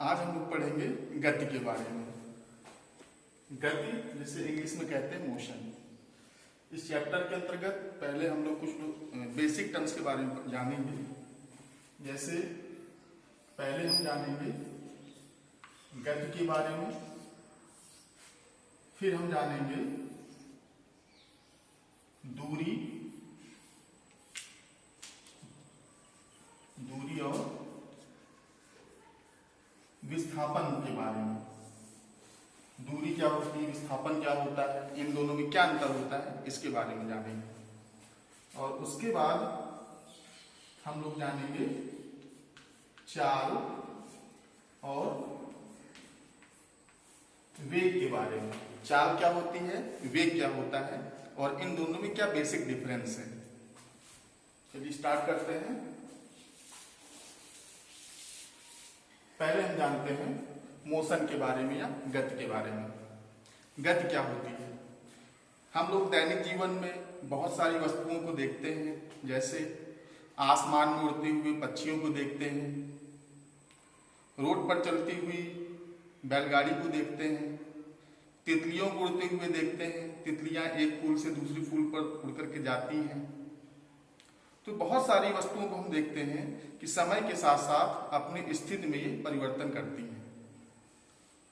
आज हम लोग पढ़ेंगे गति के बारे में। गति जिसे इंग्लिश में कहते हैं मोशन। इस चैप्टर के अंतर्गत पहले हम लोग कुछ बेसिक टर्म्स के बारे में जानेंगे। जैसे पहले हम जानेंगे गति के बारे में, फिर हम जानेंगे दूरी और विस्थापन के बारे में। दूरी क्या होती है, विस्थापन क्या होता है, इन दोनों में क्या अंतर होता है, इसके बारे में जानेंगे। और उसके बाद हम लोग जानेंगे चाल और वेग के बारे में। चाल क्या होती है, वेग क्या होता है, और इन दोनों में क्या बेसिक डिफरेंस है। चलिए स्टार्ट करते हैं। पहले हम जानते हैं मोशन के बारे में या गति के बारे में। गति क्या होती है? हम लोग दैनिक जीवन में बहुत सारी वस्तुओं को देखते हैं, जैसे आसमान में उड़ते हुए पक्षियों को देखते हैं, रोड पर चलती हुई बैलगाड़ी को देखते हैं, तितलियों को उड़ते हुए देखते हैं। तितलियां एक फूल से दूसरी फूल पर उड़ करके जाती हैं। तो बहुत सारी वस्तुओं को हम देखते हैं कि समय के साथ साथ अपनी स्थिति में ये परिवर्तन करती हैं।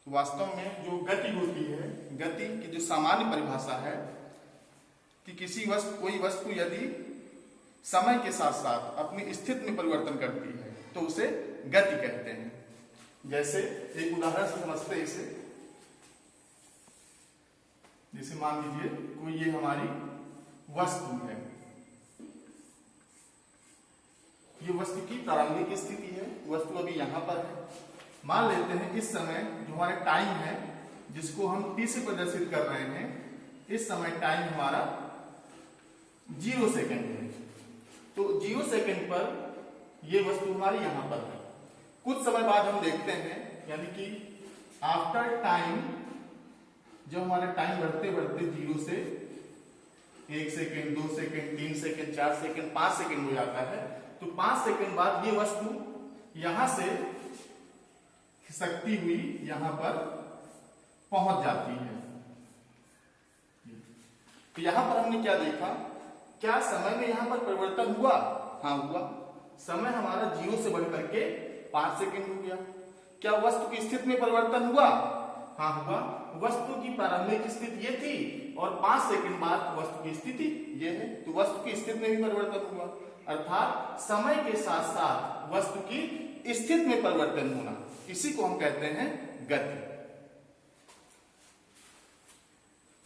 तो वास्तव में जो गति होती है, गति की जो सामान्य परिभाषा है कि कोई वस्तु यदि समय के साथ साथ अपनी स्थिति में परिवर्तन करती है तो उसे गति कहते हैं। जैसे एक उदाहरण से समझते हैं इसे। जैसे मान लीजिए कोई ये हमारी वस्तु है, ये वस्तु की प्रारंभिक स्थिति है, वस्तु अभी यहां पर है। मान लेते हैं इस समय जो हमारा टाइम है, जिसको हम t से प्रदर्शित कर रहे हैं, इस समय टाइम हमारा 0 सेकेंड है। तो 0 सेकेंड पर ये वस्तु हमारी यहां पर है। कुछ समय बाद हम देखते हैं, यानी कि आफ्टर टाइम, जब हमारा टाइम बढ़ते बढ़ते 0 से 1 second, 2 second, 3 second, 4 second, 5 second हो जाता है, तो 5 सेकेंड बाद ये वस्तु यहां से खिसकती हुई यहां पर पहुंच जाती है। तो यहां पर हमने क्या देखा, क्या समय में यहां पर परिवर्तन हुआ? हाँ हुआ। समय हमारा 0 से बढ़कर के 5 सेकेंड हो गया। क्या वस्तु की स्थिति में परिवर्तन हुआ? हाँ हुआ। वस्तु की प्रारंभिक स्थिति ये थी और 5 सेकेंड बाद वस्तु की स्थिति ये है, तो वस्तु की स्थिति में भी परिवर्तन हुआ। अर्थात समय के साथ साथ वस्तु की स्थिति में परिवर्तन होना, इसी को हम कहते हैं गति।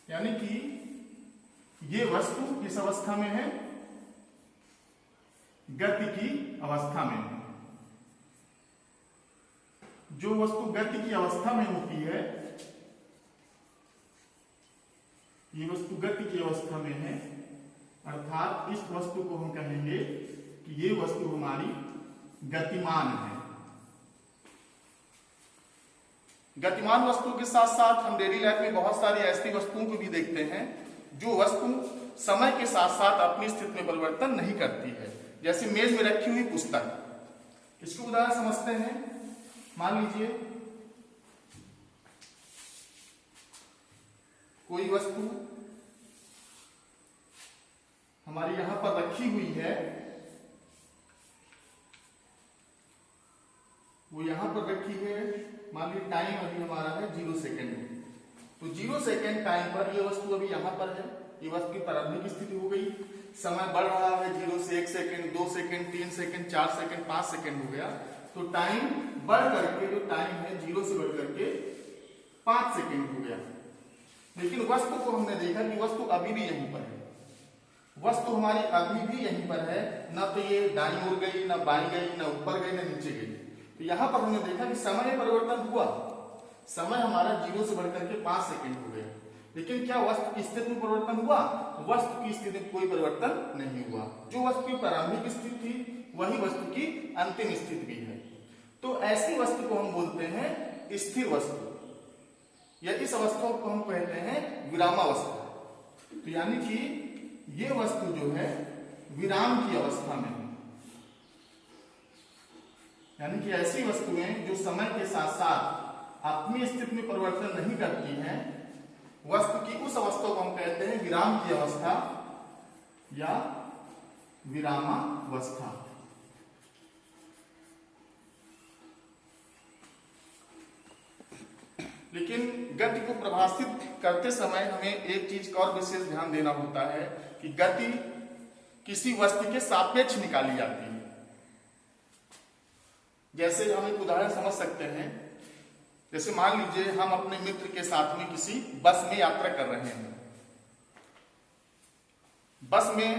यानी कि ये वस्तु किस अवस्था में है? गति की अवस्था में है। जो वस्तु गति की अवस्था में होती है, ये वस्तु गति की अवस्था में है, अर्थात इस वस्तु को हम कहेंगे कि ये वस्तु हमारी गतिमान है। गतिमान वस्तु के साथ साथ हम डेली लाइफ में बहुत सारी ऐसी वस्तुओं को भी देखते हैं जो वस्तु समय के साथ साथ अपनी स्थिति में परिवर्तन नहीं करती है। जैसे मेज में रखी हुई पुस्तक, इसको उदाहरण समझते हैं। मान लीजिए कोई वस्तु हमारी यहां पर रखी हुई है, वो यहां पर रखी है। मान लीजिए टाइम अभी हमारा है 0 सेकेंड, तो 0 सेकेंड टाइम पर ये वस्तु अभी यहां पर है। ये वस्तु की प्रारंभिक स्थिति हो गई। समय बढ़ रहा है, 0 से 1 second, 2 second, 3 second, 4 second, 5 second हो गया। तो टाइम बढ़ करके, जो टाइम है 0 से बढ़ करके 5 सेकेंड हो गया। लेकिन वस्तु को हमने देखा कि वस्तु अभी भी यहीं पर है। वस्तु हमारी अभी भी यहीं पर है, ना तो ये दाईं ओर गई, ना बाईं गई, ना ऊपर गई, ना नीचे गई। तो यहां पर हमने देखा कि समय में परिवर्तन हुआ। समय हमारा 0 से बढ़कर के 5 सेकेंड हो गया। लेकिन क्या वस्तु की स्थिति में परिवर्तन हुआ? वस्तु की स्थिति में कोई परिवर्तन नहीं हुआ। जो वस्तु की प्रारंभिक स्थिति थी वही वस्तु की अंतिम स्थिति भी है। तो ऐसी वस्तु को हम बोलते हैं स्थिर वस्तु, या इस अवस्था को हम कहते हैं विरामावस्था। तो यानी कि ये वस्तु जो है विराम की अवस्था में है। यानी कि ऐसी वस्तुएं जो समय के साथ साथ अपनी स्थिति में परिवर्तन नहीं करती हैं, वस्तु की उस अवस्था को हम कहते हैं विराम की अवस्था या विरामावस्था। लेकिन गति को परिभाषित करते समय हमें एक चीज का और विशेष ध्यान देना होता है कि गति किसी वस्तु के सापेक्ष निकाली जाती है। जैसे हम एक उदाहरण समझ सकते हैं, जैसे मान लीजिए हम अपने मित्र के साथ में किसी बस में यात्रा कर रहे हैं। बस में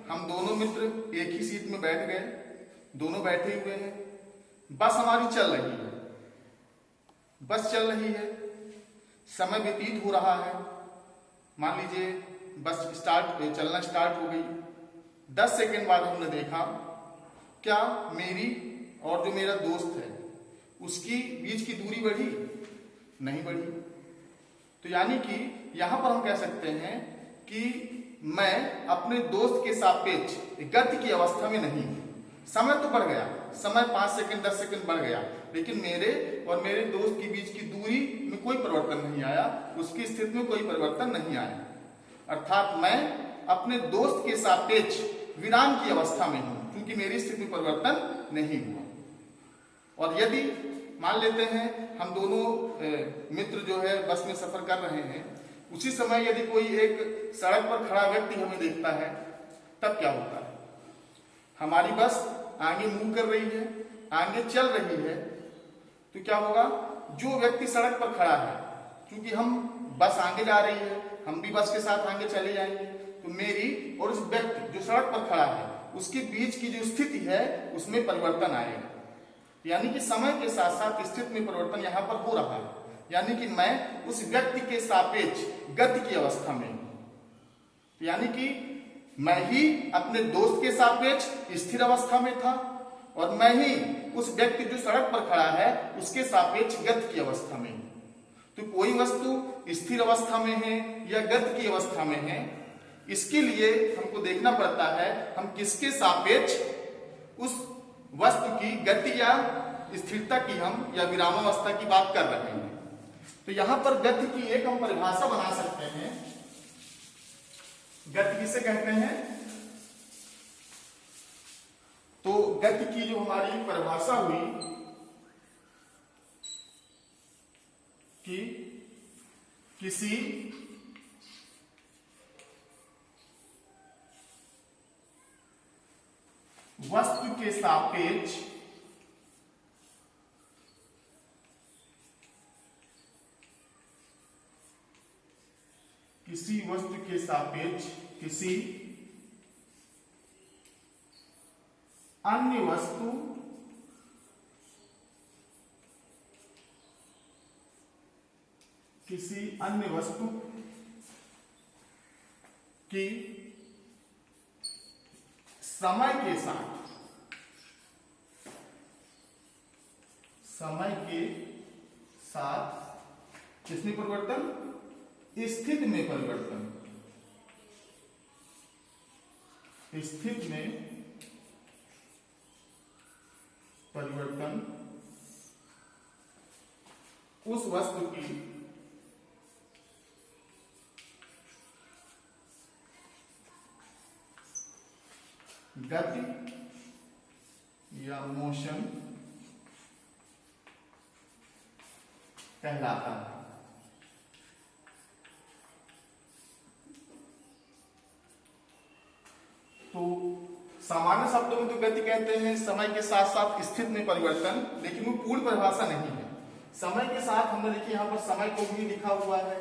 हम दोनों मित्र एक ही सीट में बैठ गए, दोनों बैठे हुए हैं, बस हमारी चल रही है, बस चल रही है, समय व्यतीत हो रहा है। मान लीजिए बस चलना स्टार्ट हो गई। 10 सेकंड बाद हमने देखा क्या मेरी और जो मेरा दोस्त है उसकी बीच की दूरी बढ़ी? नहीं बढ़ी। तो यानी कि यहां पर हम कह सकते हैं कि मैं अपने दोस्त के सापेक्ष गति की अवस्था में नहीं हूं। समय तो बढ़ गया, समय 5 सेकंड 10 सेकंड बढ़ गया, लेकिन मेरे और मेरे दोस्त के बीच की दूरी में कोई परिवर्तन नहीं आया, उसकी स्थिति में कोई परिवर्तन नहीं आया। अर्थात मैं अपने दोस्त के सापेक्ष विराम की अवस्था में हूं, क्योंकि मेरी स्थिति में परिवर्तन नहीं हुआ। और यदि मान लेते हैं हम दोनों मित्र जो है बस में सफर कर रहे हैं, उसी समय यदि कोई एक सड़क पर खड़ा व्यक्ति हमें देखता है, तब क्या होता है? हमारी बस आगे मूव कर रही है, आगे चल रही है, तो क्या होगा? जो व्यक्ति सड़क पर खड़ा है, क्योंकि हम बस आगे जा रही है, हम भी बस के साथ आगे चले जाएंगे, तो मेरी और उस व्यक्ति जो सड़क पर खड़ा है उसके बीच की जो स्थिति है उसमें परिवर्तन आएगा। यानी कि समय के साथ साथ स्थिति में परिवर्तन यहां पर हो रहा है। यानी कि मैं उस व्यक्ति के सापेक्ष गति की अवस्था में हूं। यानी कि मैं ही अपने दोस्त के सापेक्ष स्थिर अवस्था में था और मैं ही उस व्यक्ति जो सड़क पर खड़ा है उसके सापेक्ष गति की अवस्था में हूं। तो कोई वस्तु स्थिर अवस्था में है या गति की अवस्था में है, इसके लिए हमको देखना पड़ता है हम किसके सापेक्ष उस वस्तु की गति या स्थिरता की हम या विरामावस्था की बात कर रहे हैं। तो यहां पर गति की एक हम परिभाषा बना सकते हैं। गति किसे कहते हैं? तो गति की जो हमारी परिभाषा हुई कि किसी वस्तु के सापेक्ष किसी वस्तु के सापेक्ष किसी अन्य वस्तु की समय के साथ किसमें परिवर्तन? स्थिति में परिवर्तन। स्थिति में परिवर्तन उस वस्तु की गति या मोशन कहलाता है। तो सामान्य शब्दों में तो गति कहते हैं समय के साथ साथ स्थिति में परिवर्तन, लेकिन वो पूर्ण परिभाषा नहीं है। समय के साथ हमने देखिए यहां पर समय को भी लिखा हुआ है,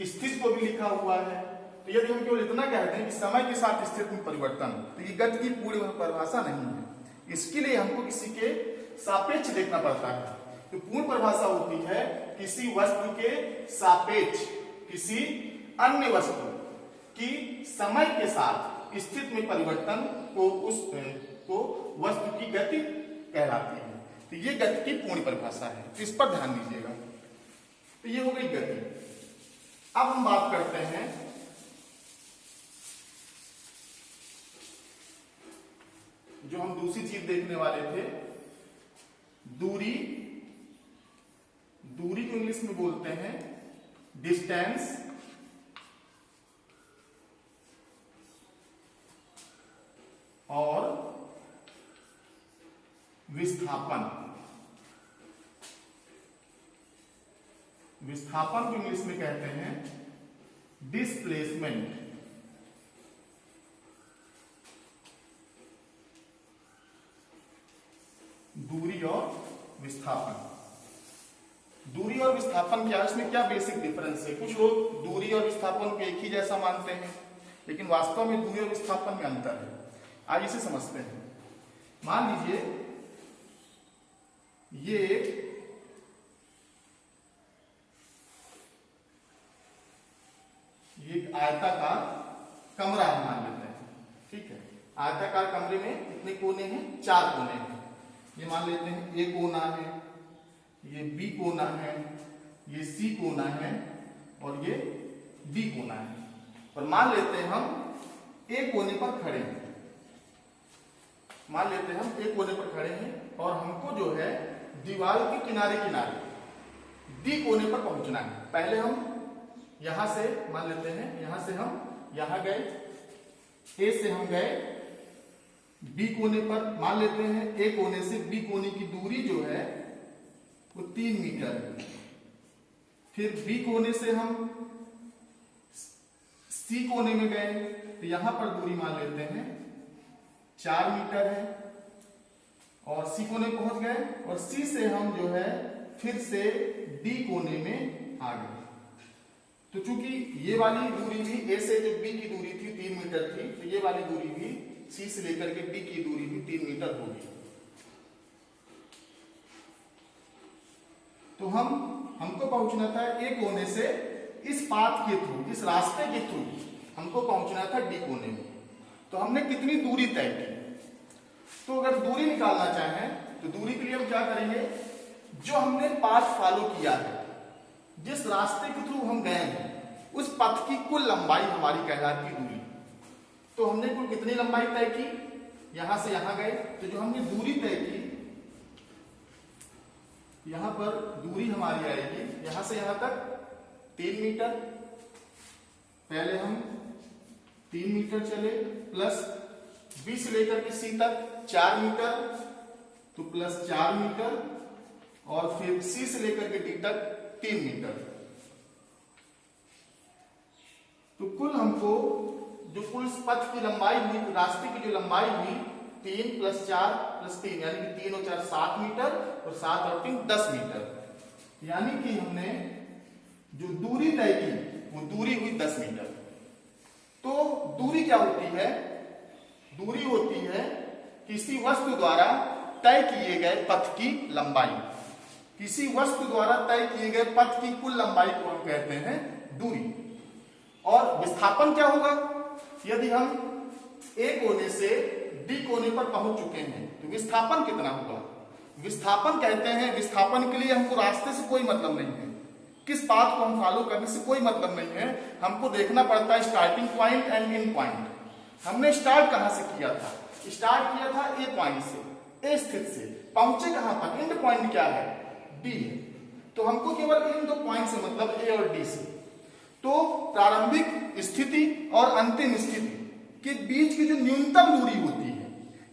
स्थिति को भी लिखा हुआ है। तो यदि हम केवल इतना कहते हैं कि समय के साथ स्थिति में परिवर्तन, तो ये गति की पूर्ण परिभाषा नहीं है। इसके लिए हमको किसी के सापेक्ष देखना पड़ता है। तो पूर्ण परिभाषा होती है किसी वस्तु के सापेक्ष किसी अन्य वस्तु की समय के साथ स्थिति में परिवर्तन को वस्तु की गति कहलाती है। तो ये गति की पूर्ण परिभाषा है, तो इस पर ध्यान दीजिएगा। तो ये हो गई गति। अब हम बात करते हैं जो हम दूसरी चीज देखने वाले थे दूरी, दूरी को इंग्लिश में बोलते हैं डिस्टेंस, और विस्थापन। विस्थापन को इंग्लिश में कहते हैं डिस्प्लेसमेंट। दूरी और विस्थापन। दूरी और विस्थापन क्या, इसमें क्या बेसिक डिफरेंस है? कुछ लोग दूरी और विस्थापन को एक ही जैसा मानते हैं, लेकिन वास्तव में दूरी और विस्थापन में अंतर है। आइए इसे समझते हैं। मान लीजिए ये एक आयताकार कमरा है मान लेते हैं, ठीक है। आयताकार कमरे में कितने कोने हैं? 4 कोने हैं। ये मान लेते हैं ए कोना है, ये बी कोना है, ये सी कोना है और ये डी कोना है। और मान लेते हैं हम ए कोने पर खड़े हैं, मान लेते हैं हम ए कोने पर खड़े हैं और हमको जो है दीवार के किनारे किनारे डी कोने पर पहुंचना है। पहले हम यहां से मान लेते हैं, यहां से हम यहां गए, ए से हम गए बी कोने पर। मान लेते हैं ए कोने से बी कोने की दूरी जो है वो 3 मीटर है। फिर बी कोने से हम सी कोने में गए, तो यहां पर दूरी मान लेते हैं 4 मीटर है, और सी कोने पहुंच गए, और सी से हम जो है फिर से डी कोने में आ गए। तो चूंकि ये वाली दूरी भी ए से जो बी की दूरी थी 3 मीटर थी, तो ये वाली दूरी भी सी से लेकर के डी की दूरी भी 3 मीटर होगी। तो हमको पहुंचना था ए कोने से इस पाथ के थ्रू, इस रास्ते के थ्रू हमको पहुंचना था डी कोने में। तो हमने कितनी दूरी तय की? तो अगर दूरी निकालना चाहें तो दूरी के लिए हम क्या करेंगे? जो हमने पाथ फॉलो किया है, जिस रास्ते के थ्रू हम गए हैं, उस पथ की कुल लंबाई हमारी कहलाती दूरी। तो हमने कुल कितनी लंबाई तय की? यहां से यहां गए, तो जो हमने दूरी तय की, यहां पर दूरी हमारी आएगी यहां से यहां तक 3 मीटर। पहले हम 3 मीटर चले, प्लस बी से लेकर के सी तक 4 मीटर, तो प्लस 4 मीटर, और फिर सी से लेकर के डी तक 3 मीटर। तो कुल हमको जो कुल पथ की लंबाई हुई, रास्ते की जो लंबाई हुई 3 + 4 + 3, यानी कि 3 और 4 7 मीटर, और 7 और 3 10 मीटर। यानी कि हमने जो दूरी तय की वो दूरी हुई 10 मीटर। तो दूरी क्या होती है? दूरी होती है किसी वस्तु द्वारा तय किए गए पथ की लंबाई। किसी वस्तु द्वारा तय किए गए पथ की कुल लंबाई को हम कहते हैं दूरी। और विस्थापन क्या होगा? यदि हम ए कोने से डी कोने पर पहुंच चुके हैं तो विस्थापन कितना होगा? विस्थापन कहते हैं, विस्थापन के लिए हमको रास्ते से कोई मतलब नहीं है, किस पाथ को हम फॉलो करने से कोई मतलब नहीं है। हमको देखना पड़ता है starting point and and point. हमने स्टार्ट कहां से किया था? स्टार्ट किया था ए पॉइंट से, ए स्थित से। पहुंचे कहां पर? एंड पॉइंट क्या है? डी है। तो हमको केवल इन 2 पॉइंट से मतलब ए और डी से। तो प्रारंभिक स्थिति और अंतिम स्थिति के बीच की जो न्यूनतम दूरी होती है,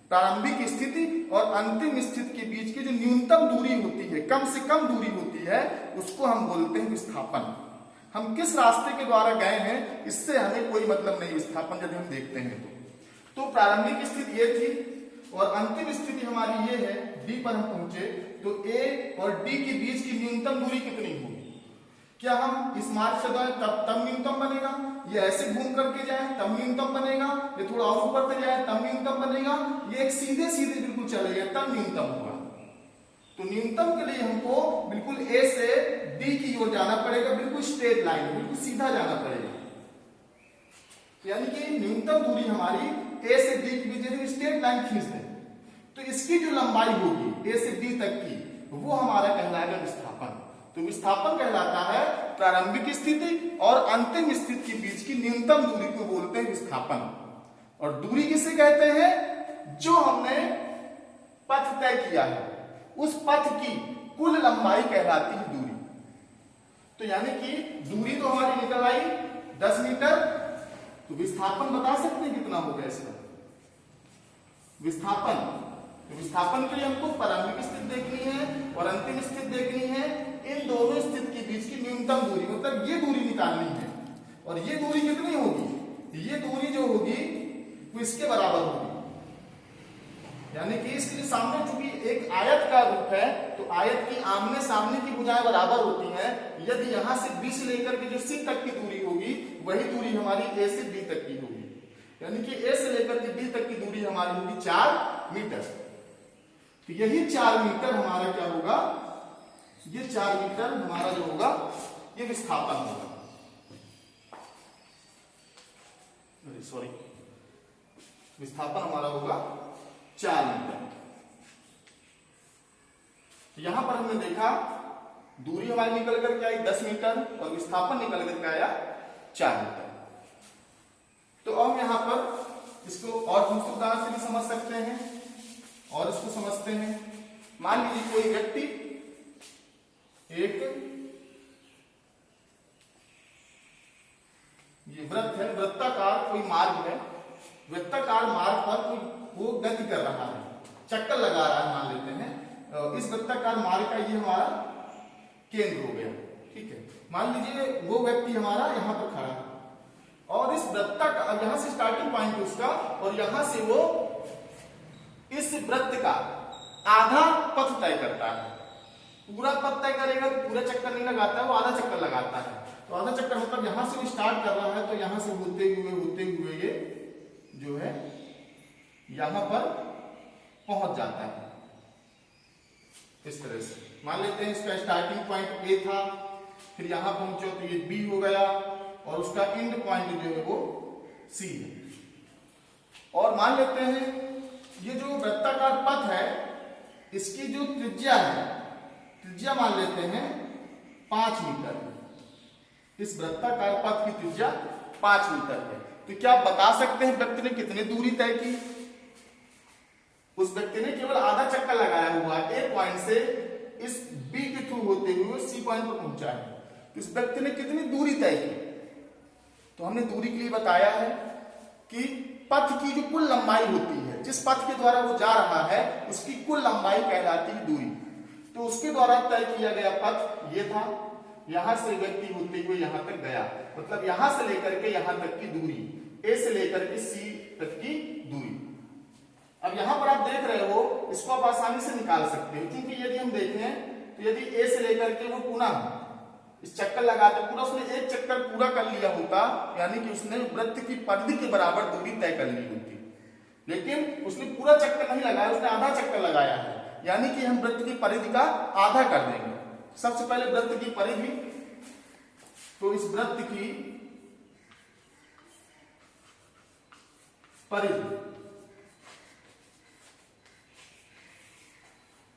प्रारंभिक स्थिति और अंतिम स्थिति के बीच की जो न्यूनतम दूरी होती है, कम से कम दूरी होती है, उसको हम बोलते हैं विस्थापन। हम किस रास्ते के द्वारा गए हैं इससे हमें कोई मतलब नहीं विस्थापन यदि हम देखते हैं तो प्रारंभिक स्थिति ये थी और अंतिम स्थिति हमारी ये है, डी पर हम पहुंचे, तो ए और डी के बीच की न्यूनतम दूरी कितनी होगी? क्या हम इस मार्ग से जाए तब न्यूनतम बनेगा, ये ऐसे घूम करके जाए तब न्यूनतम बनेगा, ये थोड़ा और ऊपर पे जाए तब न्यूनतम बनेगा, ये एक सीधे सीधे बिल्कुल चले गए तब न्यूनतम होगा? तो न्यूनतम के लिए हमको बिल्कुल ए से डी की ओर जाना पड़ेगा, बिल्कुल स्ट्रेट लाइन, बिल्कुल सीधा जाना पड़ेगा। यानी कि न्यूनतम दूरी हमारी ए से डी के बीच यदि स्ट्रेट लाइन खींच दें तो इसकी जो लंबाई होगी ए से डी तक की, वो हमारा कहलाएगा विस्थापन। तो विस्थापन कहलाता है प्रारंभिक स्थिति और अंतिम स्थिति के बीच की न्यूनतम दूरी को बोलते हैं विस्थापन। और दूरी किसे कहते हैं? जो हमने पथ तय किया है उस पथ की कुल लंबाई कहलाती है दूरी। तो यानी कि दूरी तो हमारी निकल आई 10 मीटर, तो विस्थापन बता सकते हैं कितना होगा इसका विस्थापन। तो विस्थापन के लिए हमको प्रारंभिक स्थिति देखनी है और अंतिम स्थिति देखनी है। इन दोनों स्थिति के बीच की न्यूनतम दूरी, मतलब ये दूरी निकालनी है। और ये दूरी कितनी होगी? ये दूरी जो होगी वो इसके बराबर होगी, यानी कि इसके सामने चूंकि एक आयत का रूप है तो आयत की आमने सामने की भुजाएं बराबर होती हैं। यदि यहां से बी से लेकर के जो सी तक की दूरी होगी वही दूरी हमारी ए से बी तक की होगी, यानी कि ए से लेकर के बी तक की दूरी हमारी होगी 4 मीटर। तो यही 4 मीटर हमारा क्या होगा? ये 4 मीटर हमारा जो होगा ये विस्थापन होगा। सॉरी, विस्थापन हमारा होगा 4 मीटर। तो यहां पर हमने देखा दूरी हमारी निकल कर के आई 10 मीटर और विस्थापन निकल कर के आया 4 मीटर। तो अब यहां पर इसको और दूसरे उदाहरण से भी समझ सकते हैं और इसको समझते हैं। मान लीजिए कोई व्यक्ति एक ये वृत्त है, वृत्ताकार कोई मार्ग है, वृत्ताकार मार्ग पर कोई वो गति कर रहा है, चक्कर लगा रहा है मान लेते हैं। इस वृत्ताकार मार्ग का ये हमारा केंद्र हो गया, ठीक है। मान लीजिए वो व्यक्ति हमारा यहां पर खड़ा है और इस वृत्ताकार यहां से स्टार्टिंग पॉइंट है उसका और यहां से वो इस वृत्त का आधा पथ तय करता है। पूरा पथ तय करेगा तो पूरा चक्कर नहीं लगाता है, वो आधा चक्कर लगाता है। तो आधा चक्कर मतलब यहां से वो स्टार्ट कर रहा है तो यहां से होते हुए ये जो है यहां पर पहुंच जाता है इस तरह से। मान लेते हैं इसका स्टार्टिंग पॉइंट ए था, फिर यहां पहुंचो तो ये बी हो गया और उसका एंड पॉइंट जो है वो सी है। और मान लेते हैं ये जो वृत्ताकार पथ है इसकी जो त्रिज्या है, त्रिज्या मान लेते हैं 5 मीटर। इस वृत्ताकार पथ की त्रिज्या 5 मीटर है। तो क्या आप बता सकते हैं व्यक्ति ने कितनी दूरी तय की? उस व्यक्ति ने केवल आधा चक्कर लगाया हुआ है, ए पॉइंट से इस बी के थ्रू होते हुए सी पॉइंट पर पहुंचा है। तो इस व्यक्ति ने कितनी दूरी तय की? तो हमने दूरी के लिए बताया है कि पथ की जो कुल लंबाई होती है, जिस पथ के द्वारा वो जा रहा है उसकी कुल लंबाई कहलाती है दूरी। तो उसके द्वारा तय किया गया पथ ये था, यहां से व्यक्ति होते हुए यहां तक गया, मतलब यहां से लेकर के यहां तक की दूरी, ए से लेकर के सी तक की दूरी। अब यहां पर आप देख रहे हो इसको आप आसानी से निकाल सकते हो, क्योंकि यदि हम देखें तो यदि ए से लेकर के वो पुनः इस चक्कर लगाते पूरा उसने एक चक्कर पूरा कर लिया होता, यानी कि उसने वृत्त की परिधि के बराबर दूरी तय कर ली होती, लेकिन उसने पूरा चक्कर नहीं लगाया, उसने आधा चक्कर लगाया है, यानी कि हम वृत्त की परिधि का आधा कर देंगे। सबसे पहले वृत्त की परिधि, तो इस वृत्त की परिधि,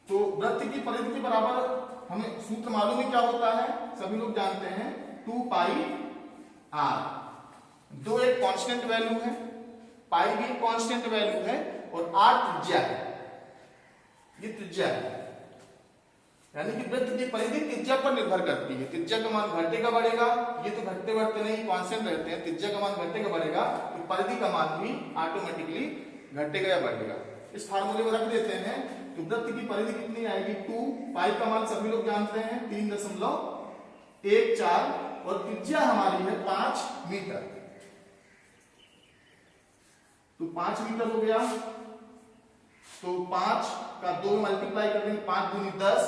तो वृत्त की परिधि के बराबर हमें सूत्र मालूम है क्या होता है, सभी लोग जानते हैं 2 पाई आर। दो एक कांस्टेंट वैल्यू है, पाई भी कांस्टेंट वैल्यू है और आर त्रिज्या है, ये त्रिज्या है। यानी कि वृत्त की परिधि त्रिज्या पर निर्भर करती है। त्रिज्या का मान घटेगा बढ़ेगा, ये तो घटते बढ़ते नहीं कांस्टेंट रहते हैं, त्रिज्या का मान घटेगा बढ़ेगा तो परिधि का मान भी ऑटोमेटिकली घटेगा या बढ़ेगा। इस फार्मूले में रख देते हैं तो वृत्त की परिधि कितनी आएगी 2, पाई का मान सभी लोग जानते हैं 3.14 और त्रिज्या हमारी है 5 मीटर। तो 5 मीटर हो गया, तो 5 का 2 मल्टीप्लाई कर देंगे, 5 दूनी 10,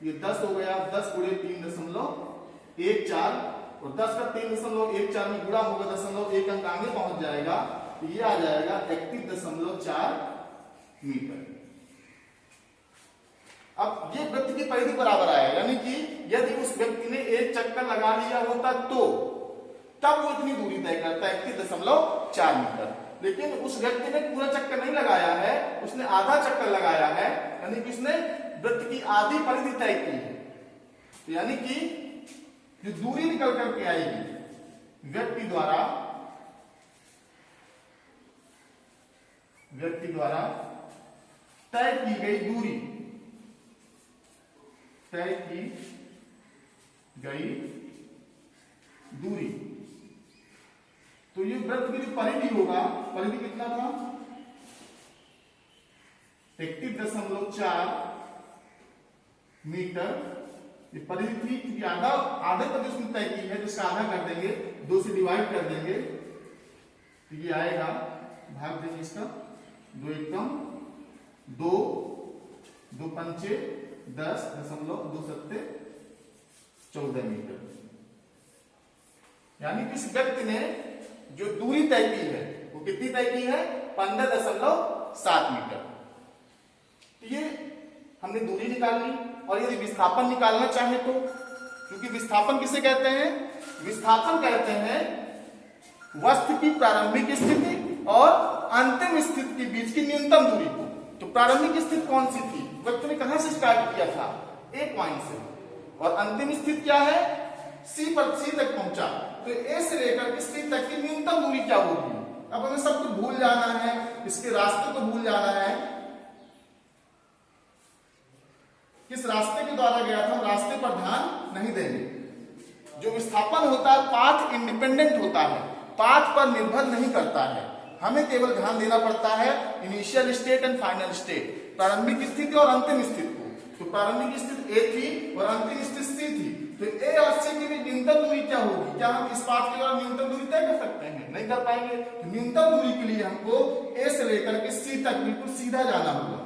ये 10 हो गया, 10 गुणे 3.14 और 10 का 3.14 में गुणा होगा 0.1 अंक आगे पहुंच जाएगा, तो ये आ जाएगा 31.4 मीटर। अब ये वृत्त की परिधि बराबर आया, यानी कि यदि उस व्यक्ति ने एक चक्कर लगा लिया होता तो तब वो इतनी दूरी तय करता 31.4 मीटर। लेकिन उस व्यक्ति ने पूरा चक्कर नहीं लगाया है, उसने आधा चक्कर लगाया है, यानी कि उसने वृत्त की आधी परिधि तय की है। तो यानी कि जो दूरी निकल करके आएगी व्यक्ति द्वारा तय की गई दूरी तय की गई दूरी। तो ये वृत्त की जो परिधि होगा, परिधि कितना था? 31.4 मीटर ये परिधि थी। क्योंकि आधे पर जिसने तय की है, जिसका आधा कर देंगे, 2 से डिवाइड कर देंगे, तो ये आएगा, भाग देंगे इसका, 2 एकम 2, 2 पंचे 10.2 सत्ते 14 मीटर। यानी कि इस व्यक्ति ने जो दूरी तय की है वो कितनी तय की है? 15.7 मीटर। तो ये हमने दूरी निकाल ली। और यदि विस्थापन निकालना चाहे तो, क्योंकि विस्थापन किसे कहते हैं? विस्थापन कहते हैं वस्तु की प्रारंभिक स्थिति और अंतिम स्थिति के बीच की न्यूनतम दूरी को। तो प्रारंभिक स्थिति कौन सी थी? व्यक्ति ने कहां से स्टार्ट किया था? A पॉइंट से। और अंतिम स्थिति क्या है? C तक पहुंचा। तो A से लेकर C तक की न्यूनतम दूरी क्या होगी? अब हमें सब कुछ भूल जाना है, इसके रास्ते को भूल जाना है। किस रास्ते के द्वारा गया था, रास्ते पर ध्यान नहीं देंगे। जो विस्थापन होता है पाथ इंडिपेंडेंट होता है, पाथ पर निर्भर नहीं करता है। हमें केवल ध्यान देना पड़ता है initial state and final state, प्रारंभिक स्थिति और अंतिम स्थिति को। तो प्रारंभिक स्थिति A थी और अंतिम स्थिति C थी। तो A और C की भी न्यूनतम दूरी क्या होगी? क्या हम इस पाथ के द्वारा न्यूनतम दूरी तय कर सकते हैं? नहीं कर पाएंगे। तो न्यूनतम दूरी के लिए हमको A से लेकर के C तक बिल्कुल सीधा जाना होगा।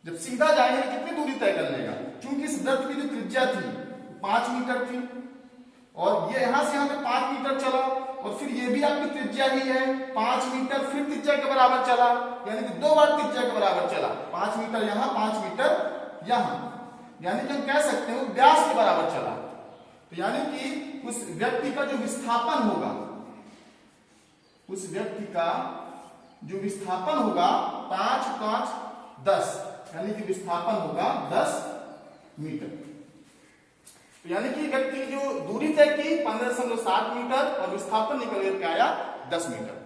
जब सीधा जाएंगे कितनी दूरी तय कर लेगा? क्योंकि इस वृत्त की जो त्रिज्या थी 5 मीटर थी और ये यहां से यहां तक 5 मीटर चला, और फिर ये भी आपकी त्रिज्या ही है 5 मीटर, फिर त्रिज्या के बराबर चला, यानी कि 2 बार त्रिज्या के बराबर चला। 5 मीटर यहां, 5 मीटर यहां, यानी कि हम कह सकते हैं व्यास के बराबर चला। तो यानी कि उस व्यक्ति का जो विस्थापन होगा, उस व्यक्ति का जो विस्थापन होगा 5 5 10, यानी कि विस्थापन होगा 10 मीटर। तो यानी कि व्यक्ति की जो दूरी तय की 15.7 मीटर और विस्थापन निकल के आया 10 मीटर।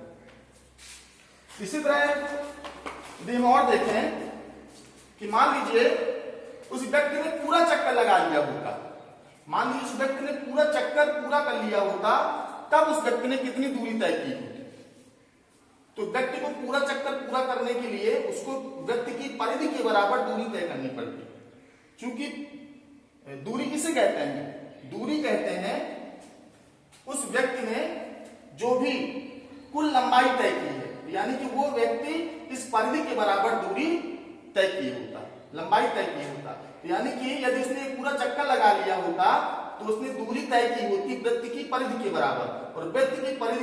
इसी तरह यदि हम और देखें कि मान लीजिए उस व्यक्ति ने पूरा चक्कर लगा लिया होता, मान लीजिए उस व्यक्ति ने पूरा चक्कर पूरा कर लिया होता, तब उस व्यक्ति ने कितनी दूरी तय की होती? तो व्यक्ति को पूरा चक्कर पूरा करने के लिए उसको व्यक्ति की परिधि के बराबर दूरी तय करनी पड़ती। क्योंकि दूरी किसे कहते हैं? दूरी कहते हैं उस व्यक्ति ने जो भी कुल लंबाई तय की है, यानी कि वो व्यक्ति इस परिधि के बराबर दूरी तय की होता, लंबाई तय की होता। यानी कि यदि उसने पूरा चक्कर लगा लिया होता तो उसने दूरी तय की होती वृत्त की परिधि के बराबर, और वृत्त की परिधि